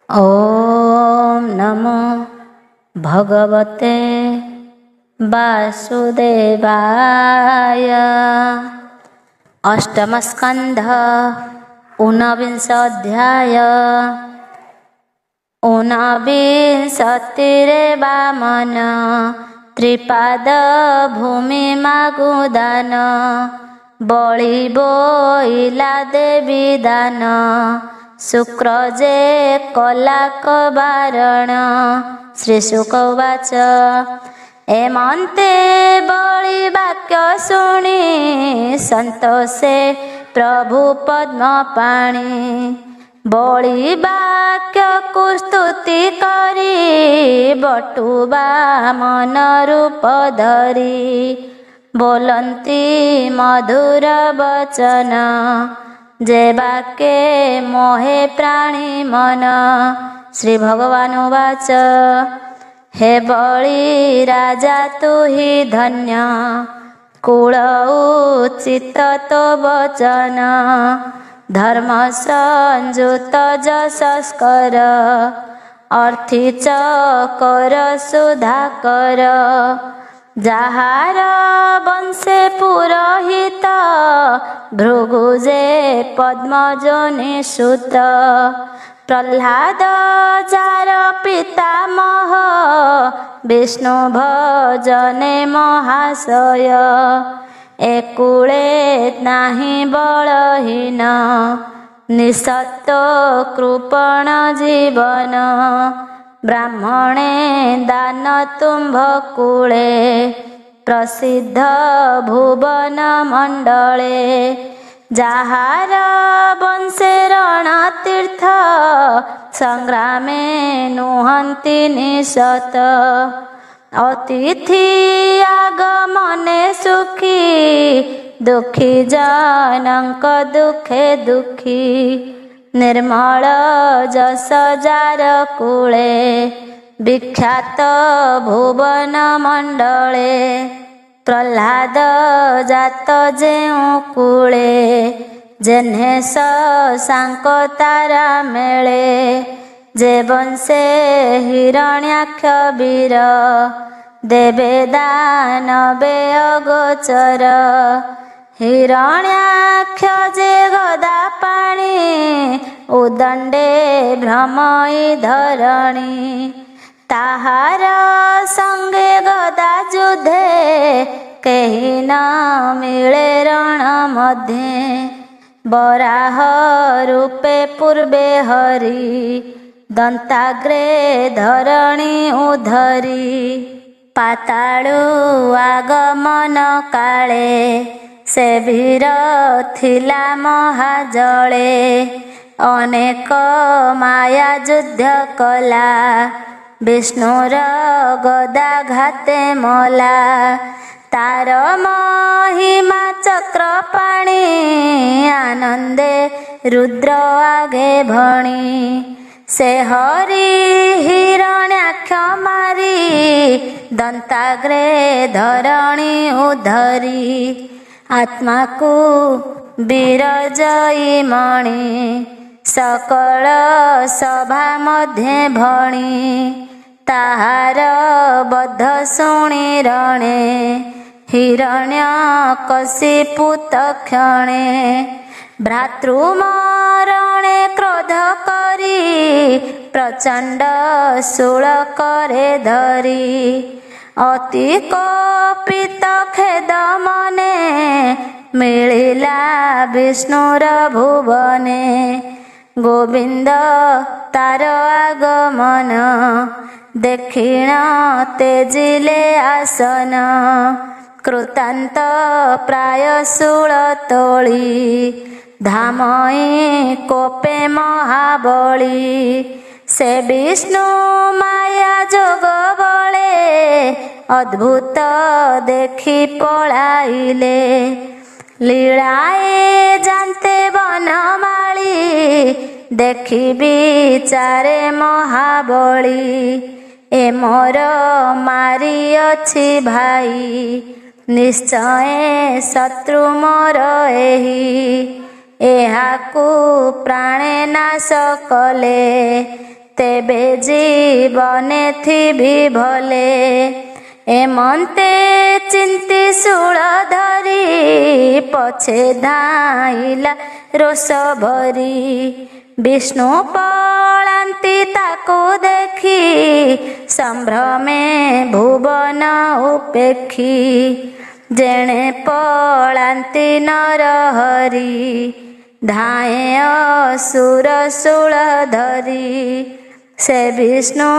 ओम नमो भगवते वासुदेवाय। अष्टम स्कंध ऊनविंश अध्याय। ऊनविंशतिरे वामन त्रिपाद भूमि मागुदान बळी बोइला देवी दान शुक्र जे कलाक बारण। श्री शुक उवाच एमन्ते बळी वाक्य शुणी सन्तोषे प्रभु पद्म पाणी। बळी वाक्य को स्तुति करी बटुबा मन रूप धरी बोलंती मधुर वचन जे वाक्ये मोहे प्राणी मन। श्री भगवान उवाच हे बळी राजा तु हि धन्य कुल उचित तो वचन। धर्म संयुत जशस्कर अर्थी चकर सुधाकर। जाहार वंशे पुरोहित भृगुजे पद्मजनि सुत। प्रह्लाद जार पितामह विष्णु भजने महाशय। एकुळे नाही बलहीन निसत्व कृपण जीवन। ब्राह्मणे दान तुम्भ कुळे प्रसिद्ध भुवन मंडले। जाहार वंशे रणतीर्थ संग्रामे नुहन्ति निशत। अतिथि आगमने सुखी दुखी जनक दुखे दुखी। निर्मल जस जार कुळे विख्यात भुवन मंडले। प्रह्लाद जात जेउ कुळे जेन्हे शशांक तारा मेळे। जे वंशे हिरण्याक्ष वीर देवे दानवे अगोचर। हिरण्याक्ष जे गदा पाणी उदंडे भ्रमई धरणी। ताहार संगे गदा युद्धे केहि न मिळे रण मध्ये। बराह रूपे पूर्वे हरि दंताग्रे धरणी उधरी। पाताळु आगमन काळे से वीर थिला महाजळे। अनेक माया युद्ध कला विष्णुर गदा घाते मला। तार महिमा चक्र पाणी आनंदे रुद्र आगे भणी। से हरि हिरण्याक्ष मारी दंताग्रे धरणी उधरी। आत्मा को विरजयी मणि सकल सभा मध्ये भणी। ताहार बद्ध शुणी रणे हिरण्यकशिपु तक्षणे। भ्रातृमरणे क्रोध करी प्रचंड शूल करे धरी। अति कोपित खेद मने मिलिला विष्णुर भुवने। गोविंद तार आगमन देखिण तेजिले आसन। कृतांत प्राय शूल तोळी धामई कोपे महाबली। से विष्णु माया जोग बळे अद्भुत देखि पळाइले। लीलाए जानते बनमाली देखि विचारे महाबली। ए मोर मारी अछि भाई निश्चय शत्रु मोर एही। एहाकु प्राणे नाश कले ତେବେ ଜୀବନେ ଥିବି ଭଲେ। ଏମନ୍ତେ ଚିନ୍ତି ଶୂଳ ଧରି ପଛେ ଧାଇଲା ରୋଷ ଭରି। ବିଷ୍ଣୁ ପଳାନ୍ତି ତାକୁ ଦେଖି ସମ୍ଭ୍ରମେ ଭୁବନ ଉପେକ୍ଷି। ଯେଣେ ପଳାନ୍ତି ନରହରି ଧାଏଁ ଅସୁର ଶୂଳ ଧରି। ସେ ବିଷ୍ଣୁ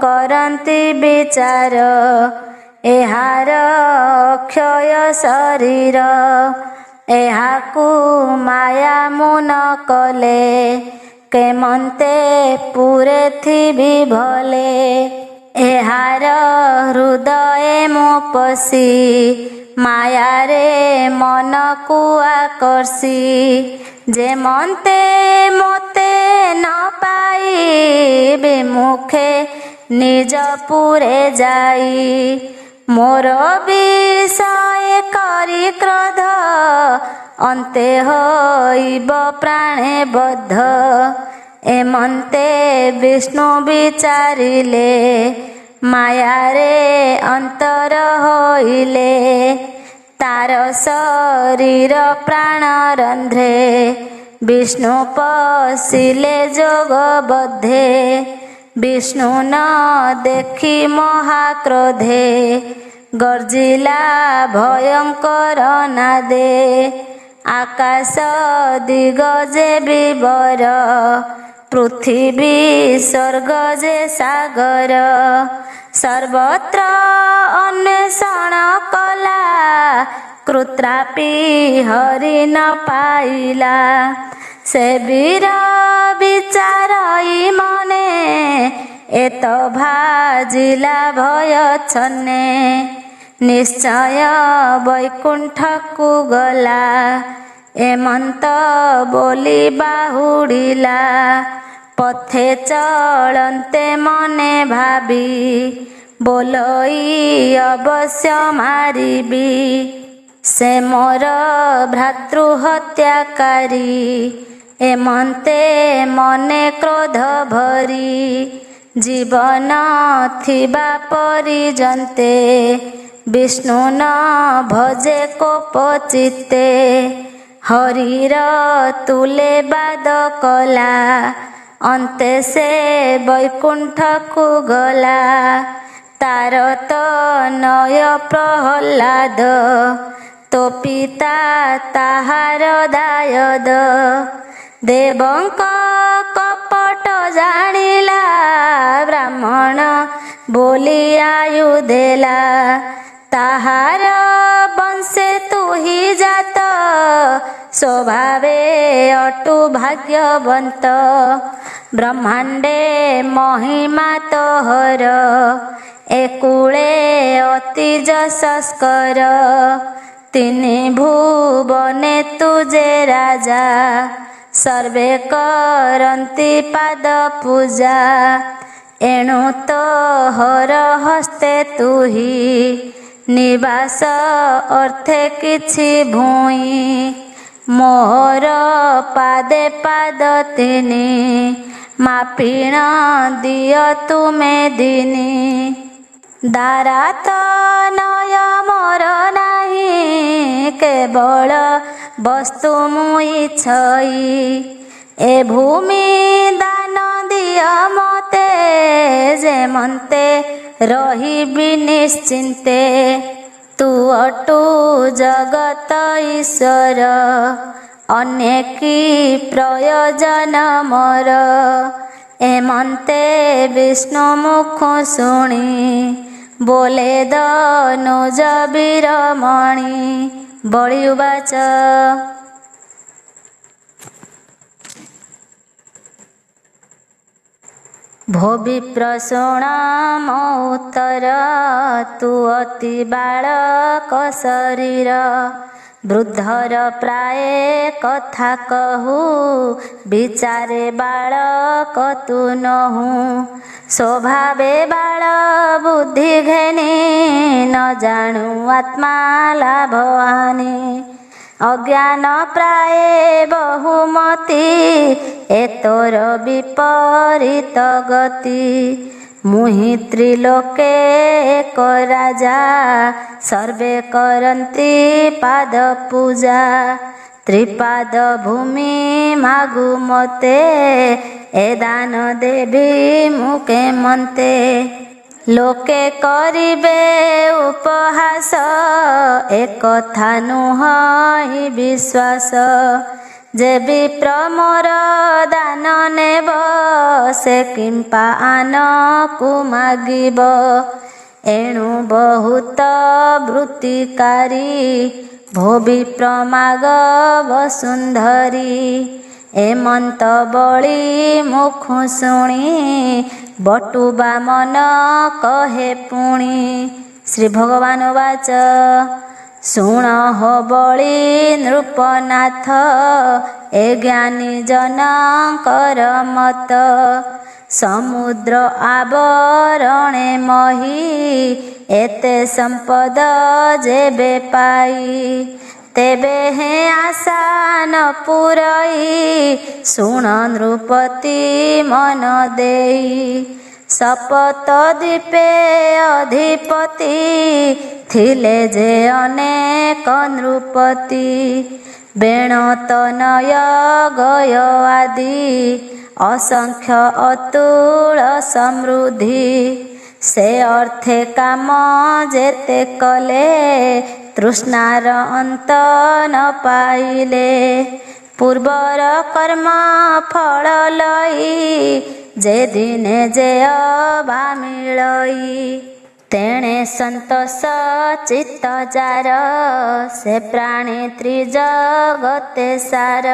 କରନ୍ତି ବିଚାର ଏହାର ଅକ୍ଷୟ ଶରୀର। ଏହାକୁ ମାୟା ମୁଁ ନ କଲେ କେମନ୍ତେ ପୁରେ ଥିବି ଭଲେ। ଏହାର ହୃଦଏ ମୁଁ ପଶି ମାୟାରେ ମନକୁ ଆକର୍ଷି। ଯେମନ୍ତେ ମୋତେ ନ ପାଇ ବିମୁଖେ ନିଜ ପୁରେ ଯାଇ। ମୋର ବିଷୟ କରି କ୍ରୋଧ ଅନ୍ତେ ହୋଇବ ପ୍ରାଣେ ବଦ୍ଧ। ଏମନ୍ତେ ବିଷ୍ଣୁ ବିଚାରିଲେ ମାୟାରେ ଅନ୍ତର ହୋଇଲେ। ତାର ଶରୀର ପ୍ରାଣ ରନ୍ଧ୍ରେ ବିଷ୍ଣୁ ପଶିଲେ ଯୋଗ ବଦ୍ଧେ। ବିଷ୍ଣୁ ନ ଦେଖି ମହାକ୍ରୋଧେ ଗର୍ଜିଲା ଭୟଙ୍କର ନାଦେ। ଆକାଶ ଦିଗ ଯେ ବିବର ପୃଥିବୀ ସ୍ୱର୍ଗ ଯେ ସାଗର। ସର୍ବତ୍ର ଅନ୍ୱେଷଣ କଲା କୃତ୍ରାପି ହରି ନ ପାଇଲା। ସେ ବୀର ବିଚାରଇ ମନେ ଏତ ଭାଜିଲା ଭୟ ଛନେ। ନିଶ୍ଚୟ ବୈକୁଣ୍ଠକୁ ଗଲା ଏମନ୍ତ ବୋଲି ବାହୁଡ଼ିଲା। ପଥେ ଚଳନ୍ତେ ମନେ ଭାବି ବୋଲଇ ଅବଶ୍ୟ ମାରିବି। ସେ ମୋର ଭ୍ରାତୃ ହତ୍ୟାକାରୀ ଏମନ୍ତେ ମନେ କ୍ରୋଧ ଭରି। ଜୀବନ ଥିବା ପର୍ଯ୍ୟନ୍ତେ ବିଷ୍ଣୁ ନ ଭଜେ କୋପ ଚିତ୍ତେ। ହରିର ତୁଲେ ବାଦ କଲା ଅନ୍ତେ ସେ ବୈକୁଣ୍ଠକୁ ଗଲା। ତାର ତ ନୟ ପ୍ରହ୍ଲାଦ ତୋ ପିତା ତାହାର ଦାୟଦ। ଦେବଙ୍କ କପଟ ଜାଣିଲା ବ୍ରାହ୍ମଣ ବୋଲି ଆୟୁ ଦେଲା। ତାହାର ବଂଶେ ତୁହି ଜାତ ସ୍ୱଭାବେ ଅଟୁ ଭାଗ୍ୟବନ୍ତ। ବ୍ରହ୍ମାଣ୍ଡେ ମହିମା ତୋହର ଏକୁଳେ ଅତି ଯଶସ୍କର। ତିନି ଭୁବନେ ତୁଜେ ରାଜା ସର୍ବେ କରନ୍ତି ପାଦ ପୂଜା। ଏଣୁ ତୋହର ହସ୍ତେ ତୁହି ନିବାସ ଅର୍ଥେ କିଛି ଭୂଇଁ। ମୋର ପାଦେ ପାଦ ତିନି ମାପିଣ ଦିଅ ତୁମେ ଦିନି। ଦାରା ତ ନୟ ମୋର ନାହିଁ କେବଳ ବସ୍ତୁ ମୁଇଁ ଛଇ। ଏ ଭୂମି ଦାନ ଦିଅ ମତେ ଯେମନ୍ତେ ରହିବି ନିଶ୍ଚିନ୍ତେ। ତୁ ଅଟୁ ଜଗତ ଈଶ୍ୱର ଅନ୍ୟ କି ପ୍ରୟୋଜନ ମୋର। ଏମନ୍ତେ ବିଷ୍ଣୁ ମୁଖ ଶୁଣି ବୋଲେ ଦନୁଜ ବୀରମଣି। ବଳି ଉବାଚ ଭୋ ବିପ୍ର ଶୁଣ ମୋ ଉତ୍ତର। ତୁ ଅତି ବାଳକ ଶରୀର ବୃଦ୍ଧର ପ୍ରାୟ କଥା କହୁ। ବିଚାରେ ବାଳକ ତୁ ନହୁଁ ସ୍ୱଭାବେ ବାଳ ବୁଦ୍ଧି ଘେନି। ନ ଜାଣୁ ଆତ୍ମା ଲାଭ ହାନି ଅଜ୍ଞାନ ପ୍ରାୟ ବହୁମତି ଏ ତୋର ବିପରୀତ ଗତି। ମୁହିଁ ତ୍ରିଲୋକେ ଏକ ରାଜା ସର୍ବେ କରନ୍ତି ପାଦ ପୂଜା। ତ୍ରିପାଦ ଭୂମି ମାଗୁ ମତେ ଏ ଦାନ ଦେବି ମୁଁ କେମନ୍ତେ। ଲୋକେ କରିବେ ଉପହାସ ଏକଥା ନୁହଁ ବିଶ୍ୱାସ। ଯେ ବିପ୍ର ମୋର ଦାନ ନେବ ସେ କିମ୍ପା ଆନକୁ ମାଗିବ। ଏଣୁ ବହୁତ ବୃତ୍ତିକାରୀ ଭୋ ବିପ୍ର ମାଗ ବସୁନ୍ଧରୀ। ଏମନ୍ତ ବଳି ମୁଖୁ ଶୁଣି ବଟୁ ବାମନ କହେ ପୁଣି। ଶ୍ରୀ ଭଗବାନ ବାଚ ଶୁଣ ହୋ ବଳି ନୃପନାଥ ଏ ଜ୍ଞାନୀ ଜନଙ୍କର ମତ। ସମୁଦ୍ର ଆବରଣେ ମହି ଏତେ ସମ୍ପଦ ଯେବେ ପାଇ। ତେବେ ହେ ଆଶା ନ ପୁରଇ ଶୁଣ ନୃପତି ମନ ଦେଇ। ଶପଥ ଦ୍ୱୀପେ ଅଧିପତି ଥିଲେ ଯେ ଅନେକ ନୃପତି। ବେଣ ତନୟ ଗୟ ଆଦି ଅସଂଖ୍ୟ ଅତୁଳ ସମୃଦ୍ଧି। ସେ ଅର୍ଥେ କାମ ଯେତେ କଲେ ତୃଷ୍ଣାର ଅନ୍ତ ନ ପାଇଲେ। ପୂର୍ବର କର୍ମ ଫଳ ଲଇ ଯେ ଦିନେ ଯେ ଅବା ମିଳଇ। ତେଣେ ସନ୍ତୋଷ ଚିତ୍ତ ଯାର ସେ ପ୍ରାଣୀ ତ୍ରିଜଗତେ ସାର।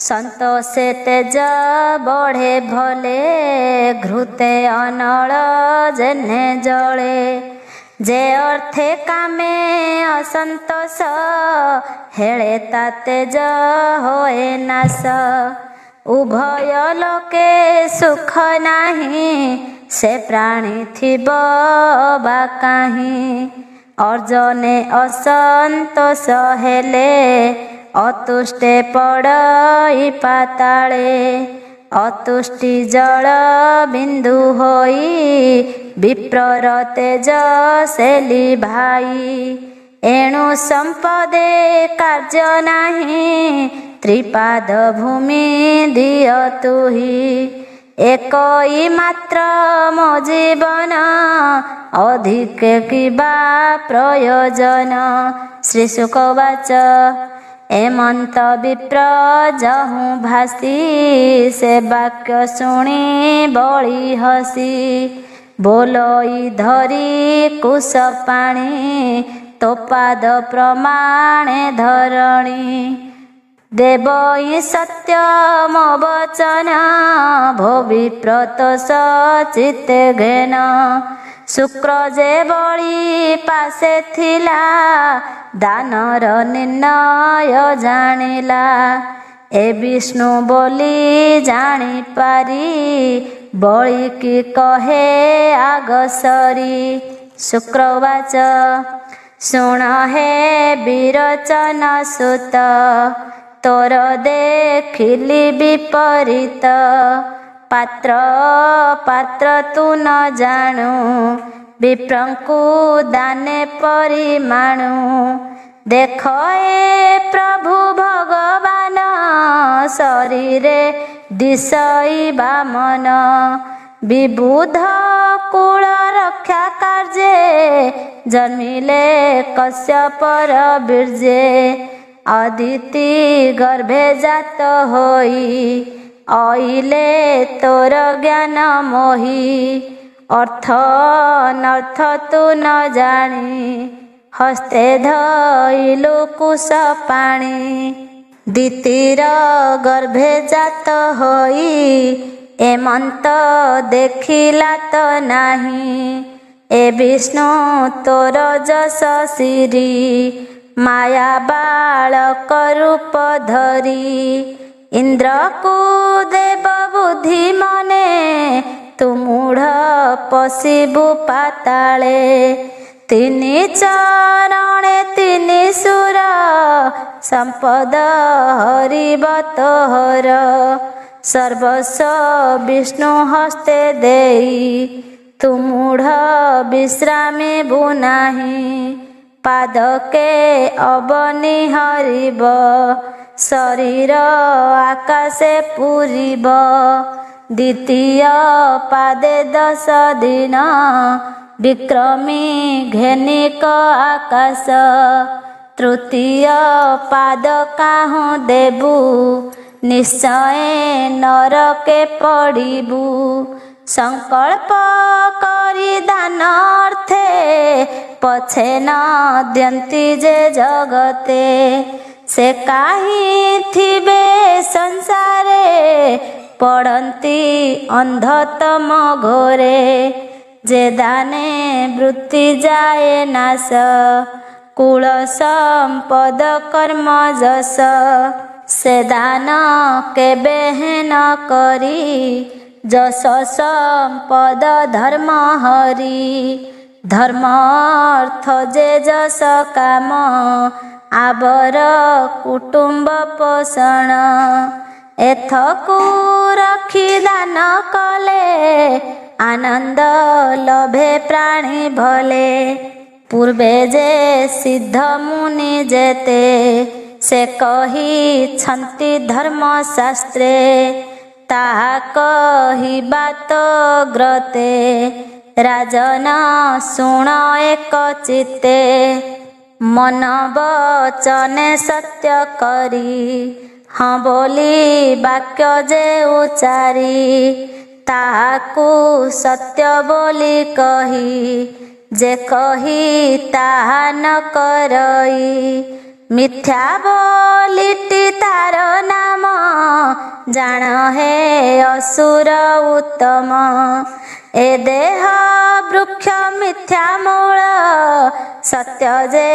ସନ୍ତୋଷେ ତେଜ ବଢ଼େ ଭଲେ ଘୃତେ ଅନଳ ଯେହ୍ନେ ଜଳେ। ଯେ ଅର୍ଥେ କାମେ ଅସନ୍ତୋଷ ହେଳେ ତା ତେଜ ହୋଏ ନାଶ। ଉଭୟ ଲୋକେ ସୁଖ ନାହିଁ ସେ ପ୍ରାଣୀ ଥିବ ବା କାହିଁ। ଅର୍ଜନେ ଅସନ୍ତୋଷ ହେଲେ ଅତୁଷ୍ଟେ ପଡ଼ଇ ପାତାଳେ। ଅତୁଷ୍ଟି ଜଳ ବିନ୍ଦୁ ହୋଇ ବିପ୍ରର ତେଜ ସେ ଲିଭାଇ। ଏଣୁ ସମ୍ପଦେ କାର୍ଯ୍ୟ ନାହିଁ ତ୍ରିପାଦ ଭୂମି ଦିଅ ତୁହି। ଏକଇ ମାତ୍ର ମୋ ଜୀବନ ଅଧିକ କିବା ପ୍ରୟୋଜନ। ଶ୍ରୀ ଶୁକ ବାଚ ଏମନ୍ତ ବିପ୍ର ଯହୁଁ ଭାସି ସେ ବାକ୍ୟ ଶୁଣି ବଳି ହସି। ବୋଲଇ ଧରି କୁଶ ପାଣି ତୋ ପାଦ ପ୍ରମାଣେ ଧରଣୀ। ଦେବଇ ସତ୍ୟ ମୋ ବଚନ ଭୋ ବିପ୍ର ତୋଷ ଚିତ୍ତେ ଘେନ। ଶୁକ୍ର ଯେ ବଳି ପାଶେ ଥିଲା ଦାନର ନିର୍ଣ୍ଣୟ ଜାଣିଲା। ଏ ବିଷ୍ଣୁ ବୋଲି ଜାଣିପାରି ବଳିକି କହେ ଆଗସରି। ଶୁକ୍ରବାଚ ଶୁଣ ହେ ବିରୋଚନ ସୁତ ତୋର ଦେଖିଲି ବିପରୀତ। ପାତ୍ର ପାତ୍ର ତୁ ନ ଜାଣୁ ବିପ୍ରଙ୍କୁ ଦାନେ ପରିମାଣୁ। ଦେଖ ଏ ପ୍ରଭୁ ଭଗବାନ ଶରୀରେ ଦିଶଇ ବାମନ। ବିବୁଧ କୁଳ ରକ୍ଷା କାର୍ଯ୍ୟେ ଜନ୍ମିଲେ କଶ୍ୟପର ବୀର୍ଯ୍ୟେ। ଅଦିତି ଗର୍ଭେ ଜାତ ହୋଇ ଅଇଲେ ତୋର ଜ୍ଞାନ ମୋହି। ଅର୍ଥ ଅନର୍ଥ ତୁ ନ ଜାଣି ହସ୍ତେ ଧଇଲୁ କୁଶ ପାଣି। ଦିତିର ଗର୍ଭେ ଜାତ ହୋଇ ଏମନ୍ତ ଦେଖିଲା ତ ନାହିଁ। ଏ ବିଷ୍ଣୁ ତୋର ଯଶ ଶିରି ମାୟା ବାଳକ ରୂପ ଧରି। ଇନ୍ଦ୍ରକୁ ଦେବ ବୁଦ୍ଧି ମନେ ତୁ ମୂଢ଼ ପଶିବୁ ପାତାଳେ। ତିନି ଚରଣେ ତିନି ସୁର ସମ୍ପଦ ହରିବ ତୋହର। ସର୍ବସ୍ୱ ବିଷ୍ଣୁ ହସ୍ତେ ଦେଇ ତୁ ମୂଢ଼ ବିଶ୍ରାମିବୁ ନାହିଁ। ପାଦକେ ଅବନି ହରିବ ଶରୀର ଆକାଶେ ପୂରିବ। ଦ୍ୱିତୀୟ ପାଦେ 10 ଦିନ ବିକ୍ରମୀ ଘେନିକ ଆକାଶ। ତୃତୀୟ ପାଦ କାହୁଁ ଦେବୁ ନିଶ୍ଚୟ ନରକେ ପଡ଼ିବୁ। ସଂକଳ୍ପ କରି ଦାନ ଅର୍ଥେ ପଛେ ନ ଦିଅନ୍ତି ଯେ ଜଗତେ। ସେ କାହିଁ ଥିବେ ସଂସାରେ ପଡ଼ନ୍ତି ଅନ୍ଧତମ ଘୋରେ। ଯେ ଦାନେ ବୃତ୍ତି ଯାଏ ନାଶ କୁଳ ସମ୍ପଦ କର୍ମ ଯଶ। ସେ ଦାନ କେବେ ହେନ କରି ଯଶ ସମ୍ପଦ ଧର୍ମ ହରି। ଧର୍ମ ଅର୍ଥ ଯେ ଯଶ କାମ ଆବର କୁଟୁମ୍ବ ପୋଷଣ। ଏଥକୁ ରଖି ଦାନ କଲେ ଆନନ୍ଦ ଲଭେ ପ୍ରାଣୀ ଭଲେ। ପୂର୍ବେ ଯେ ସିଦ୍ଧ ମୁନି ଯେତେ ସେ କହିଛନ୍ତି ଧର୍ମ ଶାସ୍ତ୍ରେ। ତାହା କହିବା ତ ଗ୍ରତେ ରାଜନ ଶୁଣ ଏକ ଚିତ୍ତେ। ମନ ବଚନେ ସତ୍ୟ କରି ହଁ ବୋଲି ବାକ୍ୟ ଯେ ଉଚାରି। ତାହାକୁ ସତ୍ୟ ବୋଲି କହି ଯେ କହି ତାହା ନ କରଇ। ମିଥ୍ୟା ବୋଲିଟି ତାର ନାମ ଜାଣ ହେ ଅସୁର ଉତ୍ତମ। ଏ ଦେହ ବୃକ୍ଷ ମିଥ୍ୟା ମୂଳ ସତ୍ୟ ଯେ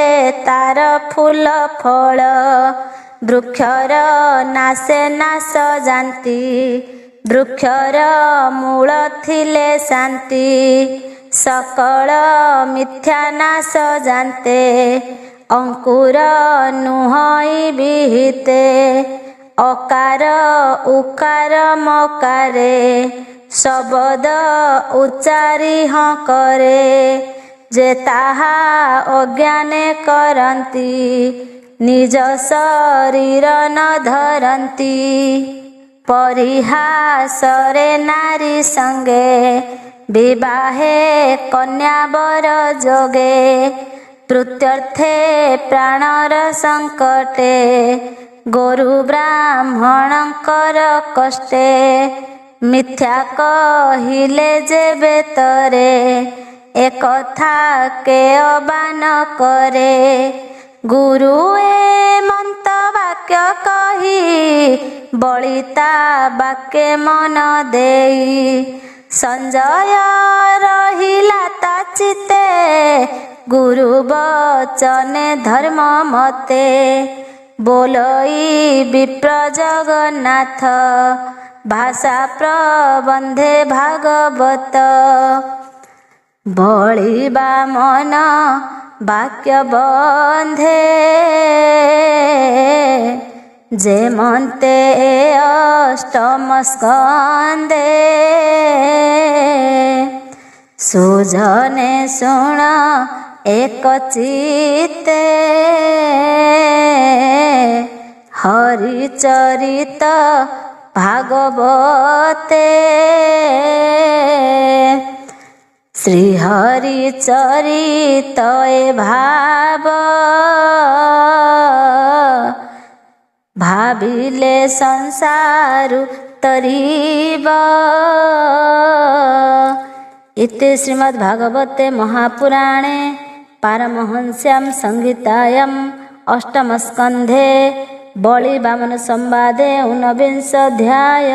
ତାର ଫୁଲ ଫଳ। ବୃକ୍ଷର ନାଶେ ନାଶ ଜାନ୍ତି ବୃକ୍ଷର ମୂଳ ଥିଲେ ଶାନ୍ତି। ସକଳ ମିଥ୍ୟା ନାଶ ଜାନ୍ତେ ଅଙ୍କୁର ନୁହଁଇ ବିହିତେ। ଅକାର ଉକାର ମକାରେ ଶବଦ ଉଚାରି ହଁ କରେ। ଯେ ତାହା ଅଜ୍ଞାନେ କରନ୍ତି ନିଜ ଶରୀର ନ ଧରନ୍ତି। ପରିହାସରେ ନାରୀ ସଙ୍ଗେ ବିବାହେ କନ୍ୟା ବର ଯୋଗେ। ତୃତୀୟର୍ଥେ ପ୍ରାଣର ସଙ୍କଟେ ଗୋରୁ ବ୍ରାହ୍ମଣଙ୍କର କଷ୍ଟେ। ମିଥ୍ୟା କହିଲେ ଯେବେ ତରେ ଏକଥା କେ ଅବାନ କରେ। ଗୁରୁ ଏ ମନ୍ତ ବାକ୍ୟ କହି ବଳିତା ବାକ୍ୟ ମନ ଦେଇ। ସଞ୍ଜୟ ରହିଲା ତା ଚିତେ ଗୁରୁ ବଚନେ ଧର୍ମ ମତେ। ବୋଲଇ ବିପ୍ର ଜଗନ୍ନାଥ ଭାଷା ପ୍ରବନ୍ଧେ ଭାଗବତ। ବଳିବା ମନ ବାକ୍ୟ ବନ୍ଧେ ଯେମନ୍ତେ ଅଷ୍ଟମ ସ୍କନ୍ଧେ। ସୁଜନେ ଶୁଣ ଏକ ଚିତ୍ତେ ହରିଚରିତ ଭାଗବତେ। ଶ୍ରୀହରି ଚରିତ ଏ ଭାବ ଭାବିଲେ ସଂସାରୁ ତରିବ। इति श्रीमद्भागवते महापुराणे पारमहंस्यां संहितायां अष्टमस्कन्धे बलि वामन संवादे 19 अध्याय।